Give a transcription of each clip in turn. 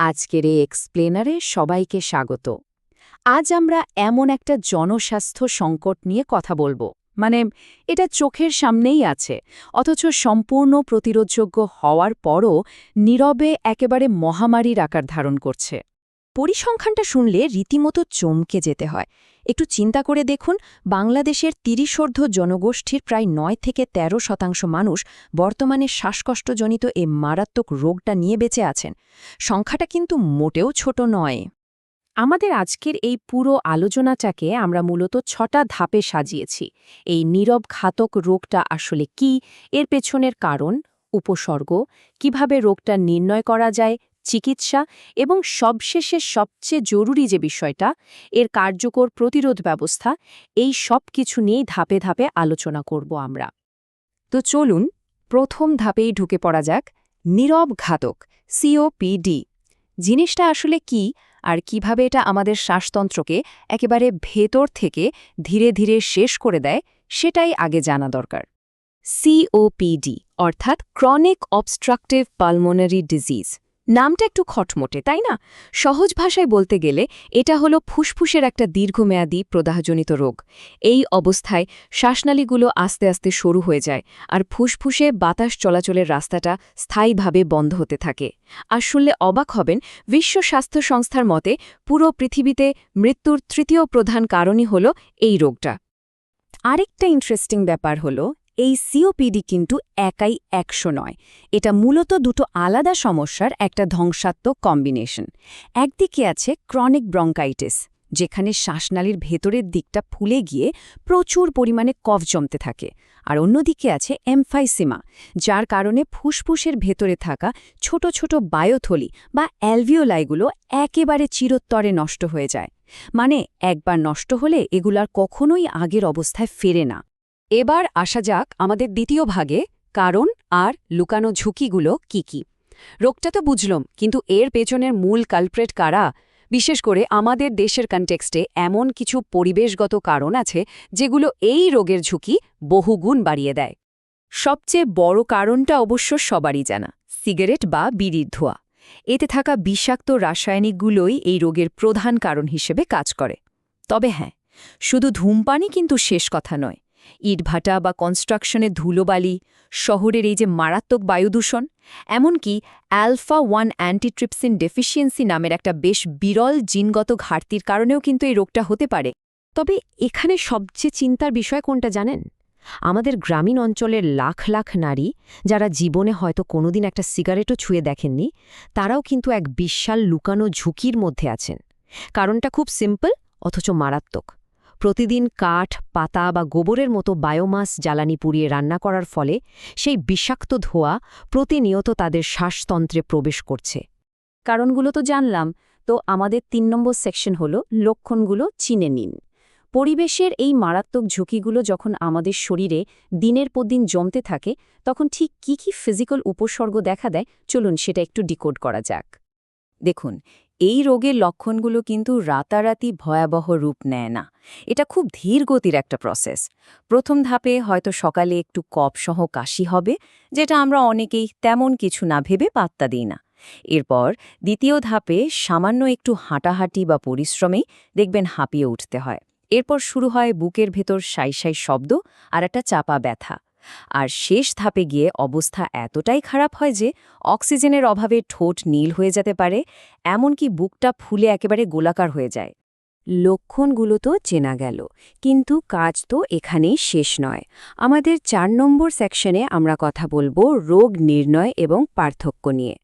আজকের এই এক্সপ্লেনারে সবাইকে স্বাগত। আজ আমরা এমন একটা জনস্বাস্থ্য সংকট নিয়ে কথা বলবো, মানে এটা চোখের সামনেই আছে, অথচ সম্পূর্ণ প্রতিরোধযোগ্য হওয়ার পরও নীরবে একেবারে মহামারীর আকার ধারণ করছে। পরিসংখ্যানটা শুনলে রীতিমতো চমকে যেতে হয়। একটু চিন্তা করে দেখুন, বাংলাদেশের ৩০ঊর্ধ্ব জনগোষ্ঠীর প্রায় ৯ থেকে ১৩% মানুষ বর্তমানে শ্বাসকষ্টজনিত এই মারাত্মক রোগটা নিয়ে বেঁচে আছেন। সংখ্যাটা কিন্তু মোটেও ছোট নয়। আমাদের আজকের এই পুরো আলোচনাটাকে আমরা মূলত ৬টা ধাপে সাজিয়েছি। এই নীরব ঘাতক রোগটা আসলে কি, এর পেছনের কারণ, উপসর্গ, কিভাবে রোগটা নির্ণয় করা যায়, চিকিৎসা এবং সবশেষে সবচেয়ে জরুরি যে বিষয়টা, এর কার্যকর প্রতিরোধ ব্যবস্থা, এই সব কিছু নিয়েই ধাপে ধাপে আলোচনা করব আমরা। তো চলুন প্রথম ধাপেই ঢুকে পড়া যাক। নীরব ঘাতক, সিওপিডি জিনিসটা আসলে কি, আর কিভাবে এটা আমাদের শ্বাসতন্ত্রকে একেবারে ভেতর থেকে ধীরে ধীরে শেষ করে দেয়, সেটাই আগে জানা দরকার। সিওপিডি অর্থাৎ ক্রনিক অবস্ট্রাকটিভ পালমোনারি ডিজিজ, নামটা একটু খটমটে, তাই না? সহজ ভাষায় বলতে গেলে এটা হলো ফুসফুসের একটা দীর্ঘমেয়াদী প্রদাহজনিত রোগ। এই অবস্থায় শ্বাসনালীগুলো আস্তে আস্তে সরু হয়ে যায়, আর ফুসফুসে বাতাস চলাচলের রাস্তাটা স্থায়ীভাবে বন্ধ হতে থাকে। আসলে অবাক হবেন, বিশ্ব স্বাস্থ্য সংস্থার মতে পুরো পৃথিবীতে মৃত্যুর তৃতীয় প্রধান কারণই হল এই রোগটা। আরেকটা ইন্টারেস্টিং ব্যাপার হলো, এই সিওপিডি কিন্তু একাই ১০০ নয়, এটা মূলত দুটো আলাদা সমস্যার একটা ধ্বংসাত্মক কম্বিনেশন। একদিকে আছে ক্রনিক ব্রঙ্কাইটিস, যেখানে শ্বাসনালীর ভেতরের দিকটা ফুলে গিয়ে প্রচুর পরিমাণে কফ জমতে থাকে, আর অন্যদিকে আছে এমফাইসিমা, যার কারণে ফুসফুসের ভেতরে থাকা ছোট ছোট বায়োথলি বা অ্যালভিওলাইগুলো একেবারে চিরতরে নষ্ট হয়ে যায়। মানে একবার নষ্ট হলে এগুলার কখনোই আগের অবস্থায় ফেরে না। এবার আসা যাক আমাদের দ্বিতীয় ভাগে, কারণ আর লুকানো ঝুঁকিগুলো কি কি। রোগটা তো বুঝলাম, কিন্তু এর পেছনের মূল কালপ্রেট কারা? বিশেষ করে আমাদের দেশের কনটেক্সটে এমন কিছু পরিবেশগত কারণ আছে যেগুলো এই রোগের ঝুঁকি বহুগুণ বাড়িয়ে দেয়। সবচেয়ে বড় কারণটা অবশ্য সবারই জানা, সিগারেট বা বিড়ির ধোঁয়া। এতে থাকা বিষাক্ত রাসায়নিকগুলোই এই রোগের প্রধান কারণ হিসেবে কাজ করে। তবে হ্যাঁ, শুধু ধূমপানই কিন্তু শেষ কথা নয়। ইটভাটা বা কনস্ট্রাকশনের ধুলোবালি, শহরের এই যে মারাত্মক বায়ুদূষণ, এমনকি অ্যালফা-1 অ্যান্টিট্রিপসিন ডেফিসিয়েন্সি নামের একটা বেশ বিরল জিনগত ঘাটতির কারণেও কিন্তু এই রোগটা হতে পারে। তবে এখানে সবচেয়ে চিন্তার বিষয় কোনটা জানেন? আমাদের গ্রামীণ অঞ্চলের লাখ লাখ নারী, যারা জীবনে হয়তো কোনোদিন একটা সিগারেটও ছুঁয়ে দেখেননি, তারাও কিন্তু এক বিশাল লুকানো ঝুঁকির মধ্যে আছেন। কারণটা খুব সিম্পল অথচ মারাত্মক। প্রতিদিন কাঠ, পাতা বা গোবরের মতো বায়োমাস জ্বালানি পুড়িয়ে রান্না করার ফলে সেই বিষাক্ত ধোঁয়া প্রতিনিয়ত তাদের শ্বাসতন্ত্রে প্রবেশ করছে। কারণগুলো তো জানলাম, তো আমাদের ৩ নম্বর সেকশন হলো লক্ষণগুলো চিনে নিন। পরিবেশের এই মারাত্মক ঝুঁকিগুলো যখন আমাদের শরীরে দিনের পর দিন জমতে থাকে, তখন ঠিক কি কি ফিজিক্যাল উপসর্গ দেখা দেয়, চলুন সেটা একটু ডিকোড করা যাক। দেখুন, এই রোগের লক্ষণগুলো কিন্তু রাতারাতি ভয়াবহ রূপ নেয় না। এটা খুব ধীর গতির একটা প্রসেস। প্রথম ধাপে হয়তো সকালে একটু কফসহ কাশি হবে, যেটা আমরা অনেকেই তেমন কিছু না ভেবে পাত্তা দিই না। এরপর দ্বিতীয় ধাপে সামান্য একটু হাঁটাহাঁটি বা পরিশ্রমেই দেখবেন হাঁপিয়ে উঠতে হয়। এরপর শুরু হয় বুকের ভেতর সাই সাই শব্দ আর একটা চাপা ব্যথা। আর শেষ ধাপে গিয়ে অবস্থা এতটাই খারাপ হয় যে অক্সিজেনের অভাবে ঠোঁট নীল হয়ে যেতে পারে, এমনকি বুকটা ফুলে একেবারে গোলাকার হয়ে যায়। লক্ষণগুলো তো চেনা গেল, কিন্তু কাজ তো এখানেই শেষ নয়। আমাদের ৪ নম্বর সেকশনে আমরা কথা বলবো রোগ নির্ণয় এবং পার্থক্য নিয়ে।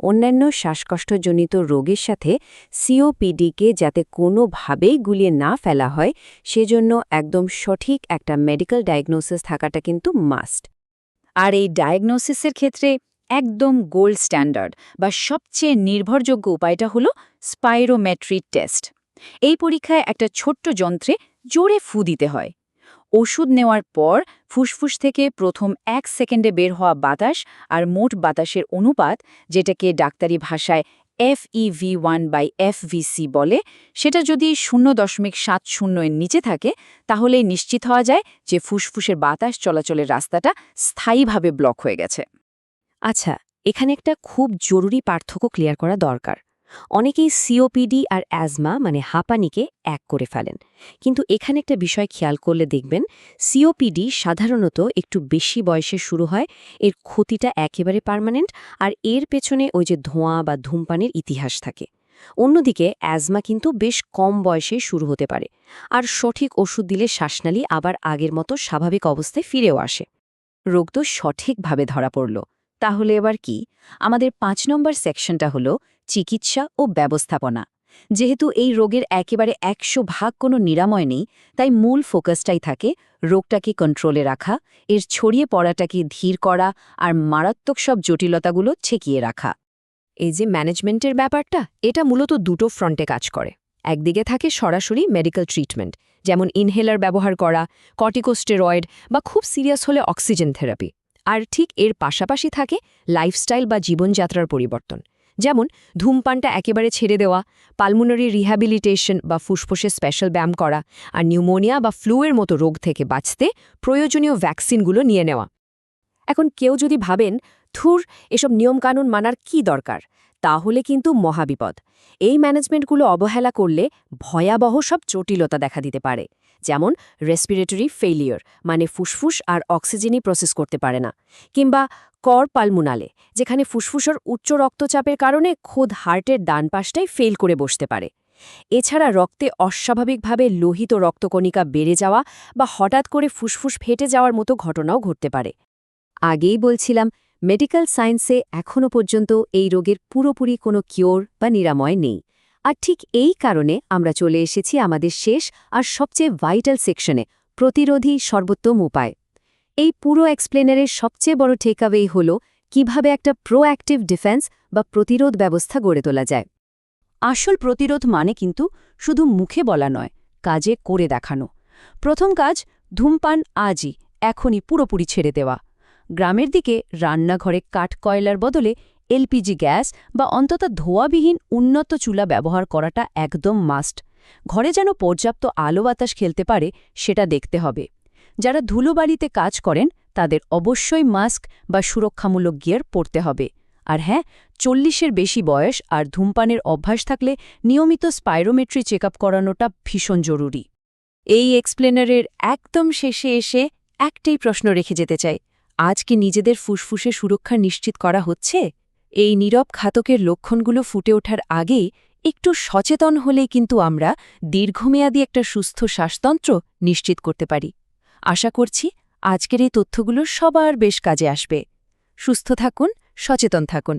অন্যান্য শ্বাসকষ্টজনিত রোগের সাথে সিওপিডিকে যাতে কোনোভাবেই গুলিয়ে না ফেলা হয়, সেজন্য একদম সঠিক একটা মেডিকেল ডায়াগনোসিস থাকাটা কিন্তু মাস্ট। আর এই ডায়াগনোসিসের ক্ষেত্রে একদম গোল্ড স্ট্যান্ডার্ড বা সবচেয়ে নির্ভরযোগ্য উপায়টা হলো স্পাইরোমেট্রি টেস্ট। এই পরীক্ষায় একটা ছোট্ট যন্ত্রে জোরে ফু দিতে হয়। ওষুধ নেওয়ার পর ফুসফুস থেকে প্রথম ১ সেকেন্ডে বের হওয়া বাতাস আর মোট বাতাসের অনুপাত, যেটাকে ডাক্তারি ভাষায় FEV1/FVC বলে, সেটা যদি 0.70 এর নিচে থাকে, তাহলে নিশ্চিত হওয়া যায় যে ফুসফুসের বাতাস চলাচলের রাস্তাটা স্থায়ীভাবে ব্লক হয়ে গেছে। আচ্ছা, এখানে একটা খুব জরুরি পার্থক্য ক্লিয়ার করা দরকার। অনেকেই সিওপিডি আর অ্যাজমা মানে হাঁপানিকে এক করে ফেলেন, কিন্তু এখানে একটা বিষয় খেয়াল করলে দেখবেন সিওপিডি সাধারণত একটু বেশি বয়সে শুরু হয়, এর ক্ষতিটা একেবারে পার্মানেন্ট, আর এর পেছনে ওই যে ধোঁয়া বা ধূমপানের ইতিহাস থাকে। অন্যদিকে অ্যাজমা কিন্তু বেশ কম বয়সে শুরু হতে পারে, আর সঠিক ওষুধ দিলে শ্বাসনালী আবার আগের মতো স্বাভাবিক অবস্থায় ফিরেও আসে। রোগ তো সঠিকভাবে ধরা পড়ল, তাহলে এবার কি? আমাদের ৫ নম্বর সেকশনটা হলো চিকিৎসা ও ব্যবস্থাপনা। যেহেতু এই রোগের একেবারে ১০০% কোনো নিরাময় নেই, তাই মূল ফোকাসটাই থাকে রোগটাকে কন্ট্রোলে রাখা, এর ছড়িয়ে পড়াটাকে ধীর করা আর মারাত্মক সব জটিলতাগুলো ঠেকিয়ে রাখা। এই যে ম্যানেজমেন্টের ব্যাপারটা, এটা মূলত দুটো ফ্রন্টে কাজ করে। একদিকে থাকে সরাসরি মেডিকেল ট্রিটমেন্ট, যেমন ইনহেলার ব্যবহার করা, কর্টিকোস্টেরয়েড বা খুব সিরিয়াস হলে অক্সিজেন থেরাপি। আর ঠিক এর পাশাপাশি থাকে লাইফস্টাইল বা জীবনযাত্রার পরিবর্তন, যেমন ধূমপানটা একেবারে ছেড়ে দেওয়া, পালমোনারি রিহ্যাবিলিটেশন বা ফুসফুসে স্পেশাল ব্যায়াম করা, আর নিউমোনিয়া বা ফ্লুয়ের মতো রোগ থেকে বাঁচতে প্রয়োজনীয় ভ্যাকসিনগুলো নিয়ে নেওয়া। এখন কেউ যদি ভাবেন, ধুর, এসব নিয়মকানুন মানার কি দরকার, তাহলে কিন্তু মহাবিপদ। এই ম্যানেজমেন্টগুলো অবহেলা করলে ভয়াবহ সব জটিলতা দেখা দিতে পারে, যেমন রেসপিরেটরি ফেইলিওর মানে ফুসফুস আর অক্সিজেনই প্রসেস করতে পারে না, কিংবা কর পালমোনালে, যেখানে ফুসফুসের উচ্চ রক্তচাপের কারণে খোদ হার্টের ডান পাশটাই ফেল করে বসতে পারে। এছাড়া রক্তে অস্বাভাবিকভাবে লোহিত রক্তকণিকা বেড়ে যাওয়া বা হঠাৎ করে ফুসফুস ফেটে যাওয়ার মতো ঘটনাও ঘটতে পারে। আগেই বলছিলাম, মেডিকেল সায়েন্সে এখনও পর্যন্ত এই রোগের পুরোপুরি কোনো কিওর বা নিরাময় নেই। আর ঠিক এই কারণে আমরা চলে এসেছি আমাদের শেষ আর সবচেয়ে ভাইটাল সেকশনে, প্রতিরোধী সর্বোত্তম উপায়। এই পুরো এক্সপ্লেনারের সবচেয়ে বড় টেকঅ্যাওয়ে হল কিভাবে একটা প্রোঅ্যাক্টিভ ডিফেন্স বা প্রতিরোধ ব্যবস্থা গড়ে তোলা যায়। আসল প্রতিরোধ মানে কিন্তু শুধু মুখে বলা নয়, কাজে করে দেখানো। প্রথম কাজ, ধূমপান আজই, এখনই পুরোপুরি ছেড়ে দেওয়া। গ্রামের দিকে রান্নাঘরে কাঠ কয়লার বদলে এলপিজি গ্যাস বা অন্তত ধোঁয়াবিহীন উন্নত চুলা ব্যবহার করাটা একদম মাস্ট। ঘরে যেন পর্যাপ্ত আলো বাতাস খেলতে পারে সেটা দেখতে হবে। যারা ধুলোবালিতে কাজ করেন তাদের অবশ্যই মাস্ক বা সুরক্ষামূলক গিয়ার পরতে হবে। আর হ্যাঁ, ৪০-এর বেশি বয়স আর ধূমপানের অভ্যাস থাকলে নিয়মিত স্পাইরোমেট্রি চেকআপ করানোটা ভীষণ জরুরি। এই এক্সপ্লেনারের একদম শেষে এসে একটাই প্রশ্ন রেখে যেতে চাই, আজ কি নিজেদের ফুসফুসে সুরক্ষা নিশ্চিত করা হচ্ছে? এই নীরব ঘাতকের লক্ষণগুলো ফুটে ওঠার আগেই একটু সচেতন হলেই কিন্তু আমরা দীর্ঘমেয়াদী একটা সুস্থ শ্বাসতন্ত্র নিশ্চিত করতে পারি। আশা করছি আজকের এই তথ্যগুলো সবার বেশ কাজে আসবে। সুস্থ থাকুন, সচেতন থাকুন।